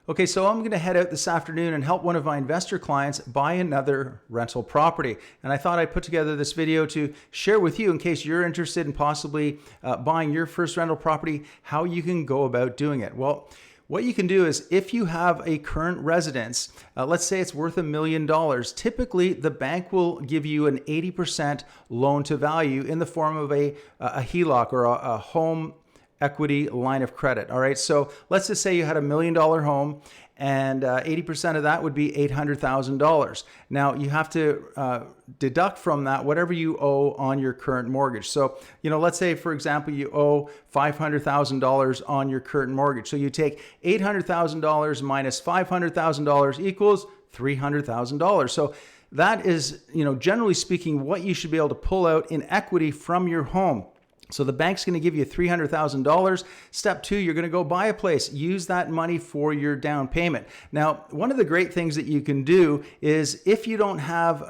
Okay, so I'm going to head out this afternoon and help one of my investor clients buy another rental property. And I thought I'd put together this video to share with you in case you're interested in possibly buying your first rental property, how you can go about doing it. Well, what you can do is if you have a current residence, let's say it's worth $1 million, typically the bank will give you an 80% loan to value in the form of a HELOC or a home equity line of credit. All right. So let's just say you had $1 million home and 80% of that would be $800,000. Now you have to deduct from that whatever you owe on your current mortgage. So, let's say, for example, you owe $500,000 on your current mortgage. So you take $800,000 minus $500,000 equals $300,000. So that is, generally speaking, what you should be able to pull out in equity from your home. So the bank's going to give you $300,000. Step two, you're going to go buy a place. Use that money for your down payment. Now, one of the great things that you can do is if you don't have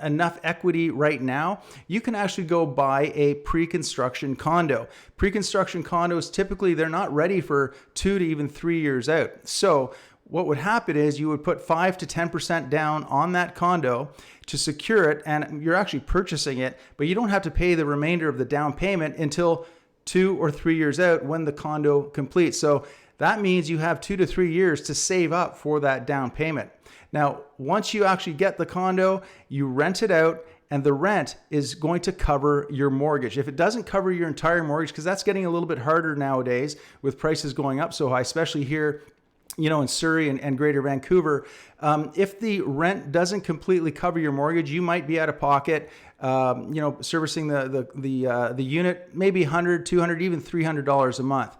enough equity right now, you can actually go buy a pre-construction condo. Pre-construction condos, typically, they're not ready for 2 to even 3 years out. So what would happen is you would put 5 to 10% down on that condo to secure it, and you're actually purchasing it, but you don't have to pay the remainder of the down payment until 2 or 3 years out when the condo completes. So that means you have 2 to 3 years to save up for that down payment. Now, once you actually get the condo, you rent it out, and the rent is going to cover your mortgage. If it doesn't cover your entire mortgage, because that's getting a little bit harder nowadays with prices going up so high, especially here in Surrey and Greater Vancouver, if the rent doesn't completely cover your mortgage, you might be out of pocket, servicing the unit, maybe $100, $200, even $300 a month.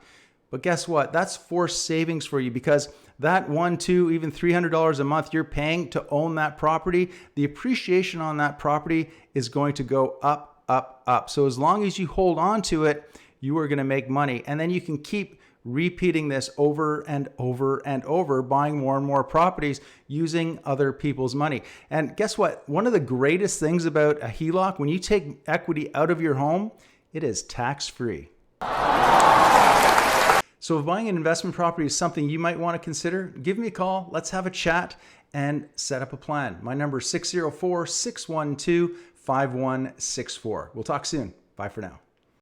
But guess what? That's forced savings for you, because that $100, $200, even $300 a month you're paying to own that property, the appreciation on that property is going to go up, up, up. So as long as you hold on to it, you are going to make money, and then you can keep repeating this over and over and over, buying more and more properties using other people's money. And guess what? One of the greatest things about a HELOC, when you take equity out of your home, it is tax-free. So if buying an investment property is something you might want to consider, give me a call. Let's have a chat and set up a plan. My number is 604-612-5164. We'll talk soon. Bye for now.